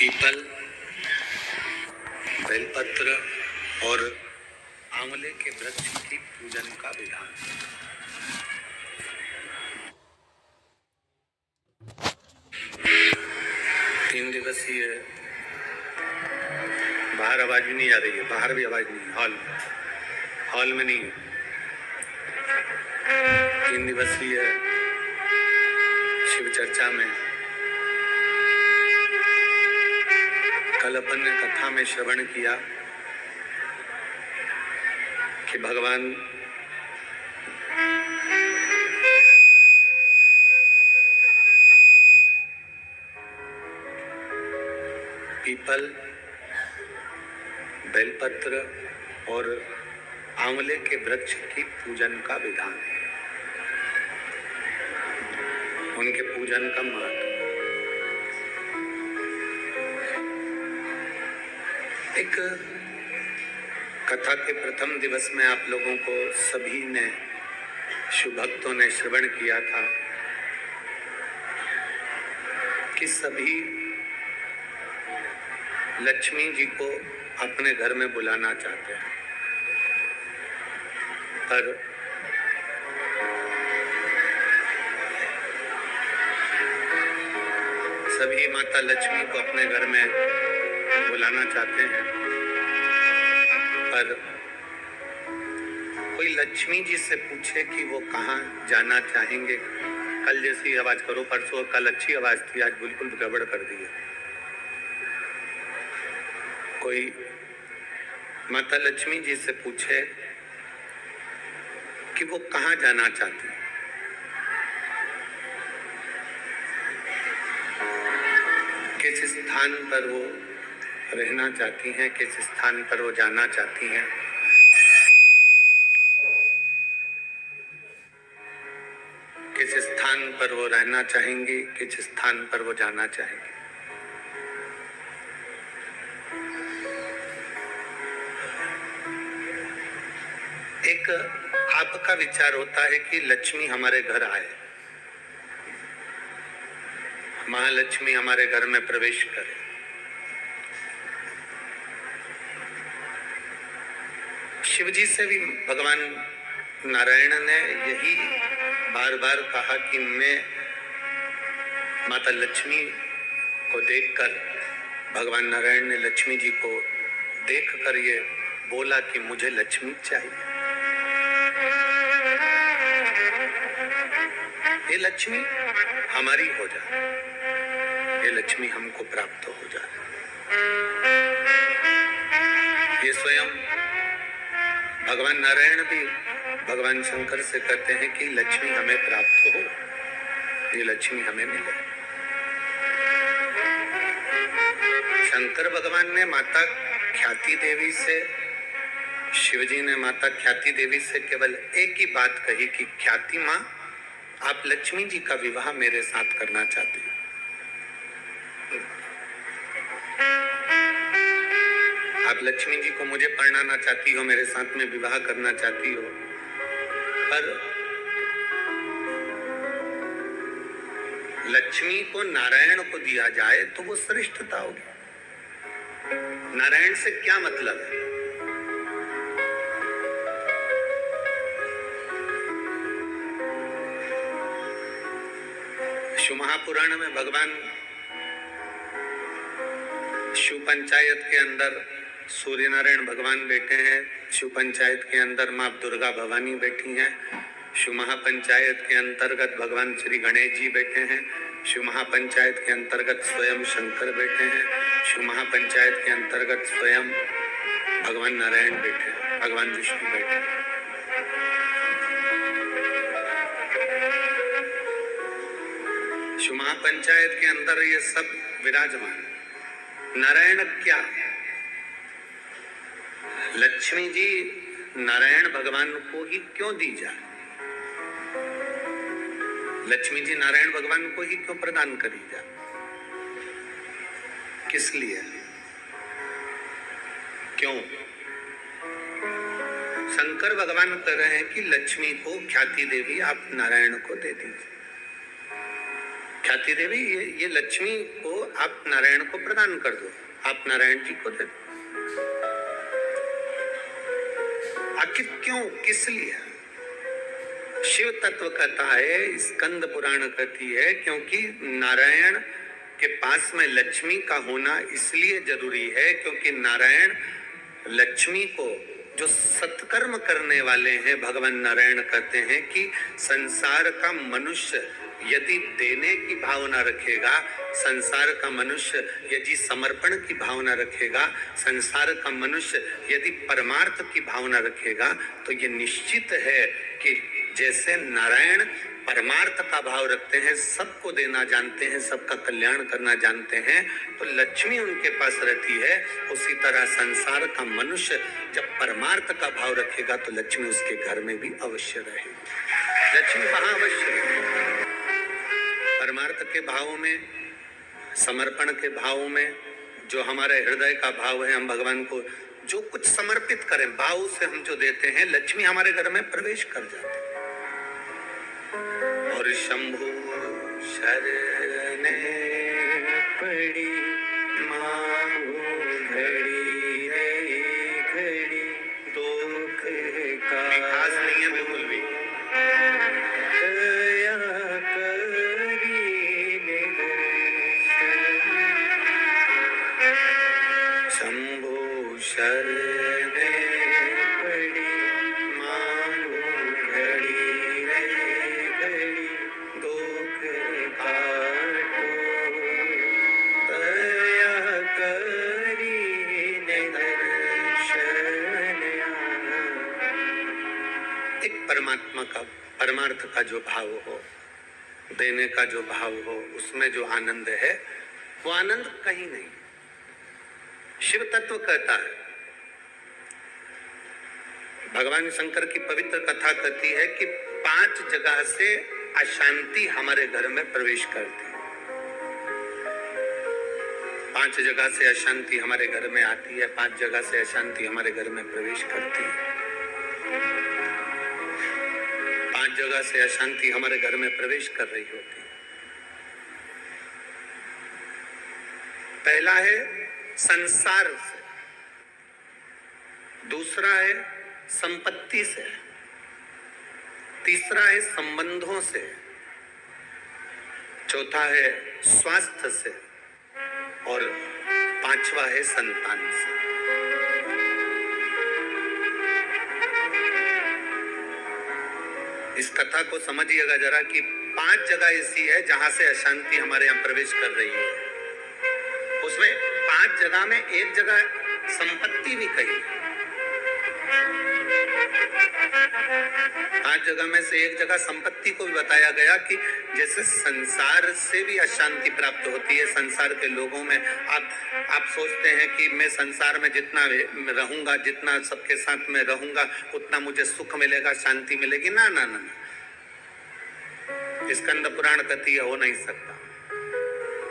People, बेलपत्र और आंवले के वृक्ष की पूजन का विधान। तीन दिवसीय बाहर आवाज नहीं आ रही है, बाहर भी आवाज नहीं, हॉल में नहीं। 3 दिवसीय शिव चर्चा में कल अपन ने कथा में श्रवण किया कि भगवान पीपल, बेलपत्र और आंवले के वृक्ष की पूजन का विधान, उनके पूजन का महत्व। एक कथा के प्रथम दिवस में आप लोगों को सभी ने, शिव भक्तों ने श्रवण किया था कि सभी लक्ष्मी जी को अपने घर में बुलाना चाहते हैं, पर सभी माता लक्ष्मी को अपने घर में बुलाना चाहते हैं, पर कोई लक्ष्मी जी से पूछे कि वो कहाँ जाना चाहेंगे। कल जैसी आवाज करो, परसों कल अच्छी आवाज थी, आज बिल्कुल गड़बड़ कर दी है। कोई माता लक्ष्मी जी से पूछे कि वो कहाँ जाना चाहती है, किस स्थान पर वो रहना चाहती हैं, किस स्थान पर वो जाना चाहती हैं, किस स्थान पर वो रहना चाहेंगी, किस स्थान पर वो जाना चाहेंगी। एक आपका विचार होता है कि लक्ष्मी हमारे घर आए, महालक्ष्मी हमारे घर में प्रवेश करे। शिव जी से भी भगवान नारायण ने यही बार बार कहा कि मैं माता लक्ष्मी को देखकर, भगवान नारायण ने लक्ष्मी जी को देखकर ये बोला कि मुझे लक्ष्मी चाहिए, ये लक्ष्मी हमारी हो जाए, ये लक्ष्मी हमको प्राप्त हो जाए। ये स्वयं भगवान नारायण भी भगवान शंकर से कहते हैं कि लक्ष्मी हमें प्राप्त हो, ये लक्ष्मी हमें मिले। शंकर भगवान ने माता ख्याति देवी से, शिवजी ने माता ख्याति देवी से केवल एक ही बात कही कि ख्याति माँ, आप लक्ष्मी जी का विवाह मेरे साथ करना चाहती हो। आप लक्ष्मी जी को मुझे परणाना चाहती हो, मेरे साथ में विवाह करना चाहती हो, पर लक्ष्मी को नारायण को दिया जाए तो वो श्रेष्ठता होगी। नारायण से क्या मतलब है? शिव महापुराण में भगवान शिव पंचायत के अंदर सूर्य नारायण भगवान बैठे हैं, शिव पंचायत के अंदर माँ दुर्गा भवानी बैठी हैं, शिव महापंचायत के अंतर्गत भगवान श्री गणेश जी बैठे हैं, शिव महापंचायत के अंतर्गत स्वयं शंकर बैठे हैं, शिव महापंचायत के अंतर्गत स्वयं भगवान नारायण बैठे हैं, भगवान विष्णु बैठे हैं। शिव महापंचायत के अंदर ये सब विराजमान। नारायण क्या है? लक्ष्मी जी नारायण भगवान को ही क्यों दी जाए? लक्ष्मी जी नारायण भगवान को ही क्यों प्रदान करी जाए? किस लिए? क्यों? शंकर भगवान कह रहे हैं कि लक्ष्मी को ख्याति देवी आप नारायण को दे दीजिए। ख्याति देवी, ये लक्ष्मी को आप नारायण को प्रदान कर दो, आप नारायण जी को दे दो। आखिर क्यों, किस लिए? शिव तत्व कहता है, स्कंद पुराण कहती है, क्योंकि नारायण के पास में लक्ष्मी का होना इसलिए जरूरी है क्योंकि नारायण लक्ष्मी को, जो सत्कर्म करने वाले हैं, भगवान नारायण कहते हैं कि संसार का मनुष्य यदि देने की भावना रखेगा, संसार का मनुष्य यदि समर्पण की भावना रखेगा, संसार का मनुष्य यदि परमार्थ की भावना रखेगा, तो ये निश्चित है कि जैसे नारायण परमार्थ का भाव रखते हैं, सबको देना जानते हैं, सबका कल्याण करना जानते हैं, तो लक्ष्मी उनके पास रहती है। उसी तरह संसार का मनुष्य जब परमार्थ का भाव रखेगा तो लक्ष्मी उसके घर में भी अवश्य रहेगी। लक्ष्मी वहां अवश्य रहेगी। परमार्थ के भाव में, समर्पण के भाव में, जो हमारे हृदय का भाव है, हम भगवान को जो कुछ समर्पित करें, भाव से हम जो देते हैं, लक्ष्मी हमारे घर में प्रवेश कर जाती है। और शंभु शरणे पड़ी मांगू घड़ी रे घड़ी, दुख का विकास नहीं है बिल्कुल भी। शंभु शरणे पड़ी मांगू घड़ी रे घड़ी, दुख काटो दया करीने दर्शन आना। एक परमात्मा का, परमार्थ का जो भाव हो, देने का जो भाव हो, उसमें जो आनंद है, वो आनंद कहीं नहीं। शिव तत्व कहता है, भगवान शंकर की पवित्र कथा कहती है कि 5 जगह से अशांति हमारे घर में प्रवेश करती है। 5 जगह से अशांति हमारे घर में आती है, 5 जगह से अशांति हमारे घर में प्रवेश करती है। 5 जगह से अशांति हमारे घर में प्रवेश कर रही होती है। पहला है संसार से, दूसरा है संपत्ति से, तीसरा है संबंधों से, चौथा है स्वास्थ्य से, और 5वां है संतान से। इस कथा को समझिएगा जरा कि 5 जगह ऐसी है जहां से अशांति हमारे यहाँ प्रवेश कर रही है। उसमें 5 जगह में एक जगह संपत्ति भी कही, 5 जगह में से एक जगह संपत्ति को भी बताया गया कि जैसे संसार से भी अशांति प्राप्त होती है। संसार के लोगों में आप सोचते हैं कि मैं संसार में जितना रहूंगा, जितना सबके साथ में रहूंगा, उतना मुझे सुख मिलेगा, शांति मिलेगी। ना ना ना, स्कंद पुराण कहती है हो नहीं सकता।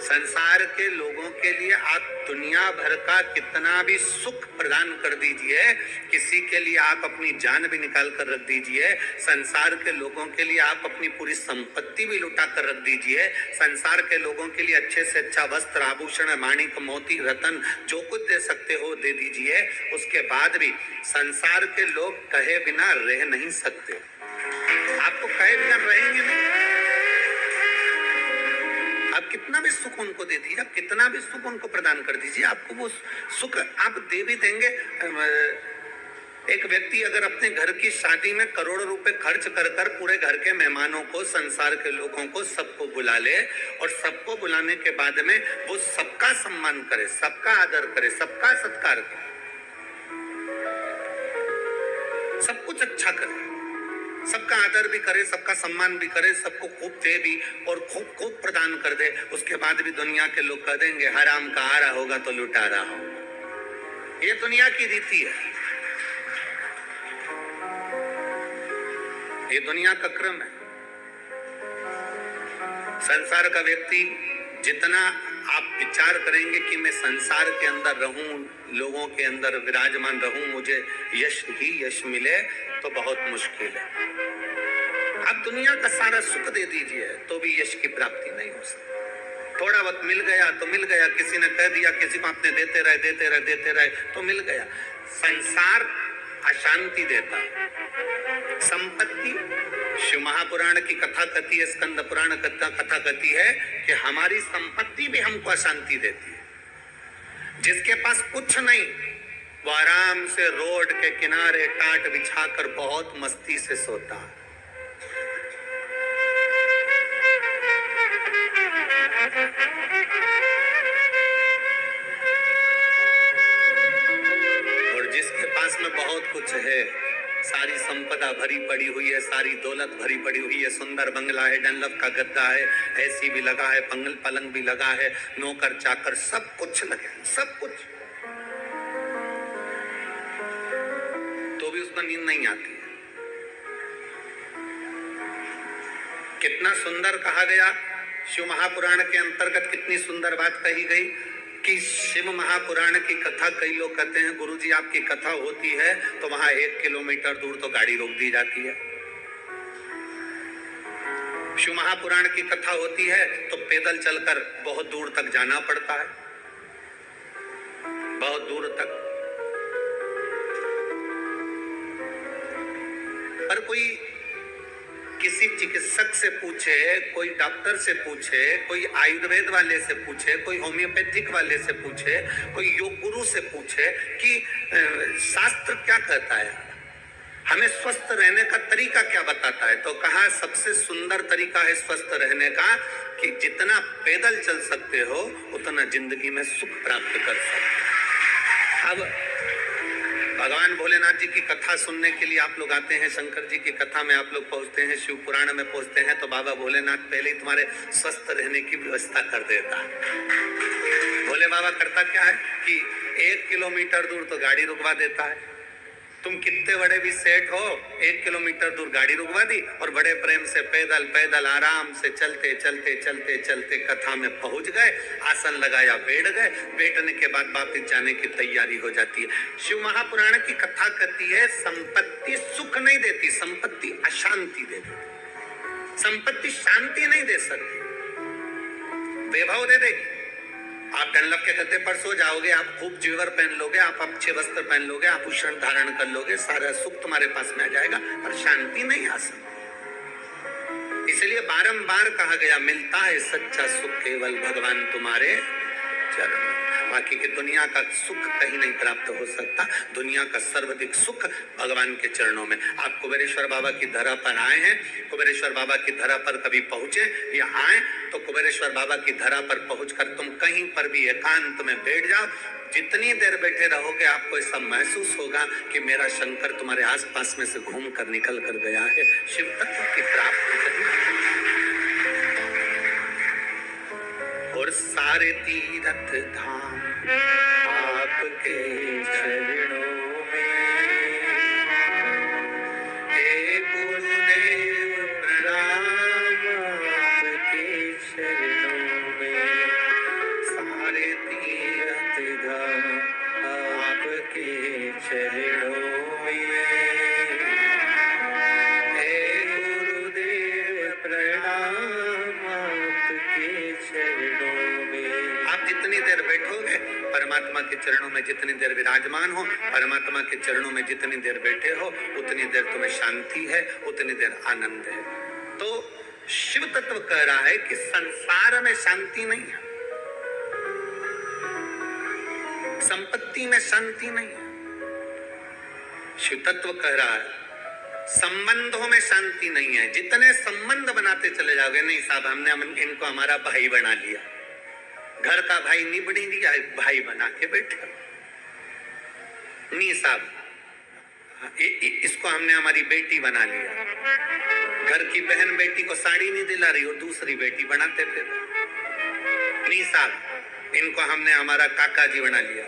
संसार के लोगों के लिए आप दुनिया भर का कितना भी सुख प्रदान कर दीजिए, किसी के लिए आप अपनी जान भी निकाल कर रख दीजिए, संसार के लोगों के लिए आप अपनी पूरी संपत्ति भी लुटा कर रख दीजिए, संसार के लोगों के लिए अच्छे से अच्छा वस्त्र, आभूषण, माणिक, मोती, रतन जो कुछ दे सकते हो दे दीजिए। उसके बाद भी संसार के लोग कहे बिना रह नहीं सकते। आपको कहे बिना रहेंगे नहीं। आप कितना भी सुख उनको दे दीजिए, आप कितना भी सुख उनको प्रदान कर दीजिए, आपको वो सुख आप दे भी देंगे। एक व्यक्ति अगर अपने घर की शादी में करोड़ों रुपए खर्च कर कर पूरे घर के मेहमानों को, संसार के लोगों को, सबको बुला ले, और सबको बुलाने के बाद में वो सबका सम्मान करे, सबका आदर करे, सबका सत्कार करे, सब कुछ अच्छा करे, सबका आदर भी करे, सबका सम्मान भी करे, सबको खूब दे भी और खूब खूब प्रदान कर दे, उसके बाद भी दुनिया के लोग कह देंगे हराम का आ रहा होगा तो लुटा रहा होगा। ये दुनिया की रीति है, ये दुनिया का क्रम है। संसार का व्यक्ति जितना आप विचार करेंगे कि मैं संसार के अंदर रहूं, लोगों के अंदर विराजमान रहूं, मुझे यश ही यश मिले, तो बहुत मुश्किल है। आप दुनिया का सारा सुख दे दीजिए तो भी यश की प्राप्ति नहीं हो सकती। थोड़ा बहुत मिल गया तो मिल गया, किसी ने कह दिया, किसी को आपने देते रहे तो मिल गया। संसार अशांति देता है। संपत्ति, शिव महापुराण की कथा कहती है, स्कंद पुराण कथा कहती है कि हमारी संपत्ति भी हमको अशांति देती है। जिसके पास कुछ नहीं वो आराम से रोड के किनारे टाट बिछाकर बहुत मस्ती से सोता है। और जिसके पास में बहुत कुछ है, सारी संपदा भरी पड़ी हुई है, सारी दौलत भरी पड़ी हुई है, सुंदर बंगला है, डनलप का गद्दा है, एसी भी लगा है, पलंग भी लगा है, नौकर चाकर सब कुछ लगे, सब कुछ, तो भी उसको नींद नहीं आती है। कितना सुंदर कहा गया शिव महापुराण के अंतर्गत, कितनी सुंदर बात कही गई कि शिव महापुराण की कथा, कई लोग कहते हैं गुरुजी आपकी कथा होती है तो वहां 1 किलोमीटर दूर तो गाड़ी रोक दी जाती है। शिव महापुराण की कथा होती है तो पैदल चलकर बहुत दूर तक जाना पड़ता है, बहुत दूर तक। पर कोई किसी चिकित्सक से पूछे, कोई डॉक्टर से पूछे, कोई आयुर्वेद वाले से पूछे, कोई होम्योपैथिक वाले से पूछे, कोई योग गुरु से पूछे कि शास्त्र क्या कहता है, हमें स्वस्थ रहने का तरीका क्या बताता है, तो कहा सबसे सुंदर तरीका है स्वस्थ रहने का कि जितना पैदल चल सकते हो उतना जिंदगी में सुख प्राप्त कर सकते हो। अब भगवान भोलेनाथ जी की कथा सुनने के लिए आप लोग आते हैं, शंकर जी की कथा में आप लोग पहुंचते हैं, शिव पुराण में पहुंचते हैं, तो बाबा भोलेनाथ पहले ही तुम्हारे स्वस्थ रहने की व्यवस्था कर देता है। भोले बाबा करता क्या है कि 1 किलोमीटर दूर तो गाड़ी रुकवा देता है। तुम कितने बड़े भी सेठ हो, 1 किलोमीटर दूर गाड़ी रुकवा दी और बड़े प्रेम से पैदल पैदल आराम से चलते चलते चलते चलते कथा में पहुंच गए, आसन लगाया, बैठ गए, बैठने के बाद वापस जाने की तैयारी हो जाती है। शिव महापुराण की कथा कहती है संपत्ति सुख नहीं देती, संपत्ति अशांति दे देती। संपत्ति शांति नहीं दे सकती, वैभव दे देगी। आप डनलप के गद्दे पर सो जाओगे, आप खूब जेवर पहन लोगे, आप अच्छे वस्त्र पहन लोगे, आभूषण धारण कर लोगे, सारा सुख तुम्हारे पास में आ जाएगा, पर शांति नहीं आ सकती। इसलिए बारंबार कहा गया मिलता है सच्चा सुख केवल भगवान तुम्हारे चरण। बाकी की दुनिया का सुख कहीं नहीं प्राप्त हो सकता। दुनिया का सर्वाधिक सुख भगवान के चरणों में। आप कुबेरेश्वर बाबा की धरा पर आए हैं, कुबेरेश्वर बाबा की धरा पर कभी पहुंचे या आए तो कुबेरेश्वर बाबा की धरा पर पहुंचकर तुम कहीं पर भी एकांत में बैठ जाओ, जितनी देर बैठे रहोगे आपको ऐसा महसूस होगा कि मेरा शंकर तुम्हारे आसपास में से घूम कर निकल कर गया है। शिव तत्व की प्राप्ति और सारे तीर्थ धाम आपके चरणों में। हे गुरुदेव प्रणाम आपके चरणों में। सारे तीर्थ धाम आपके चरणों में। हे गुरुदेव प्रणाम आपके चरणों में। आप जितनी देर बैठोगे परमात्मा के चरणों में, जितनी देर विराजमान हो परमात्मा के चरणों में, जितनी देर बैठे हो उतनी देर तुम्हें शांति है, उतनी देर आनंद है। तो शिव तत्व कह रहा है कि संसार में शांति नहीं है, संपत्ति में शांति नहीं है। शिव तत्व कह रहा है संबंधों में शांति नहीं है। जितने संबंध बनाते चले जाओगे, नहीं साहब हमने इनको हमारा भाई बना लिया, घर का भाई निबड़ी दिया, भाई बना के बैठा। नहीं साहब इसको हमने हमारी बेटी बना लिया, घर की बहन बेटी को साड़ी नहीं दिला रही और दूसरी बेटी बनाते फिर। नहीं साहब इनको हमने हमारा काका जी बना लिया,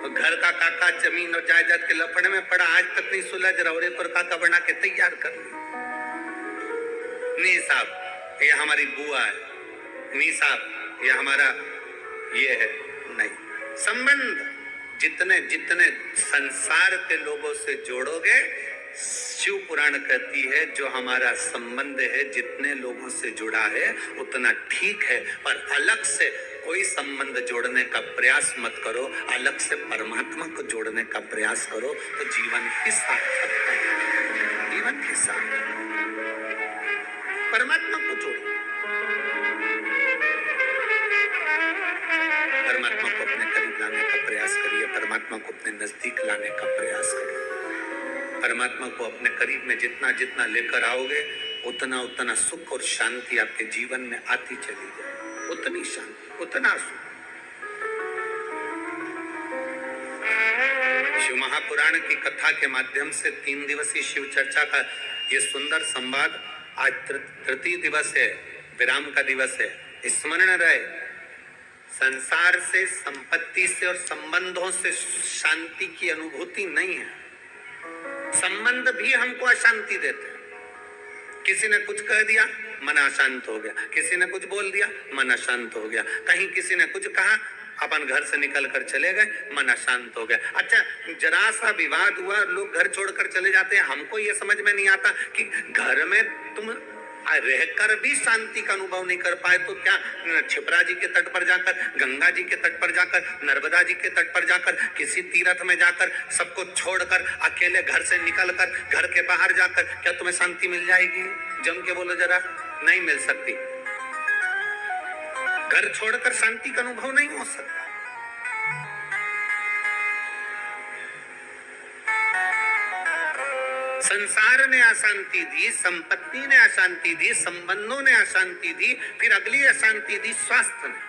घर का काका जमीन और जायदाद के लफड़े में पड़ा, आज तक नहीं सुलझ रहा और एक और काका बना के तैयार कर लिया। नहीं साहब ये हमारी बुआ है, नहीं साहब ये हमारा ये है। नहीं, संबंध जितने जितने संसार के लोगों से जोड़ोगे शिव पुराण कहती है जो हमारा संबंध है जितने लोगों से जुड़ा है उतना ठीक है, पर अलग से कोई संबंध जोड़ने का प्रयास मत करो, अलग से परमात्मा को जोड़ने का प्रयास करो तो जीवन की सार्थकता है। जीवन के साथ परमात्मा को जोड़ो, परमात्मा को अपने करीब लाने का प्रयास करिए, परमात्मा को अपने नजदीक लाने का प्रयास करिए। परमात्मा को अपने करीब में जितना जितना लेकर आओगे उतना उतना सुख और शांति आपके जीवन में आती चली जाए, उतनी शांति, उतना सुख। शिव महापुराण की कथा के माध्यम से 3 दिवसीय शिव चर्चा का ये सुंदर संवाद आज तृतीय दिवस है, विराम का दिवस है। स्मरण रहे, संसार से, संपत्ति से और संबंधों से शांति की अनुभूति नहीं है। संबंध भी हमको अशांति देते हैं। किसी ने कुछ कह दिया, मन अशांत हो गया, किसी ने कुछ बोल दिया, मन अशांत हो गया, कहीं किसी ने कुछ कहा, अपन घर से निकल कर चले गए, मन अशांत हो गया। अच्छा, जरा सा विवाद हुआ, लोग घर छोड़कर चले जाते हैं। हमको ये समझ में नहीं आता कि घर में तुम रहकर भी शांति का अनुभव नहीं कर पाए तो क्या क्षिप्रा जी के तट पर जाकर, गंगा जी के तट पर जाकर, नर्मदा जी के तट पर जाकर, किसी तीर्थ में जाकर, सबको छोड़कर अकेले घर से निकलकर, घर के बाहर जाकर क्या तुम्हें शांति मिल जाएगी? जम के बोलो जरा, नहीं मिल सकती। घर छोड़कर शांति का अनुभव नहीं हो सकता। संसार ने अशांति दी, संपत्ति ने अशांति दी, संबंधों ने अशांति दी, फिर अगली अशांति दी स्वास्थ्य ने।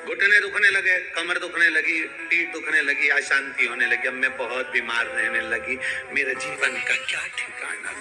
घुटने दुखने लगे, कमर दुखने लगी, पीठ दुखने लगी, अशांति होने लगी, अब मैं बहुत बीमार रहने लगी, मेरे जीवन का क्या ठिकाना।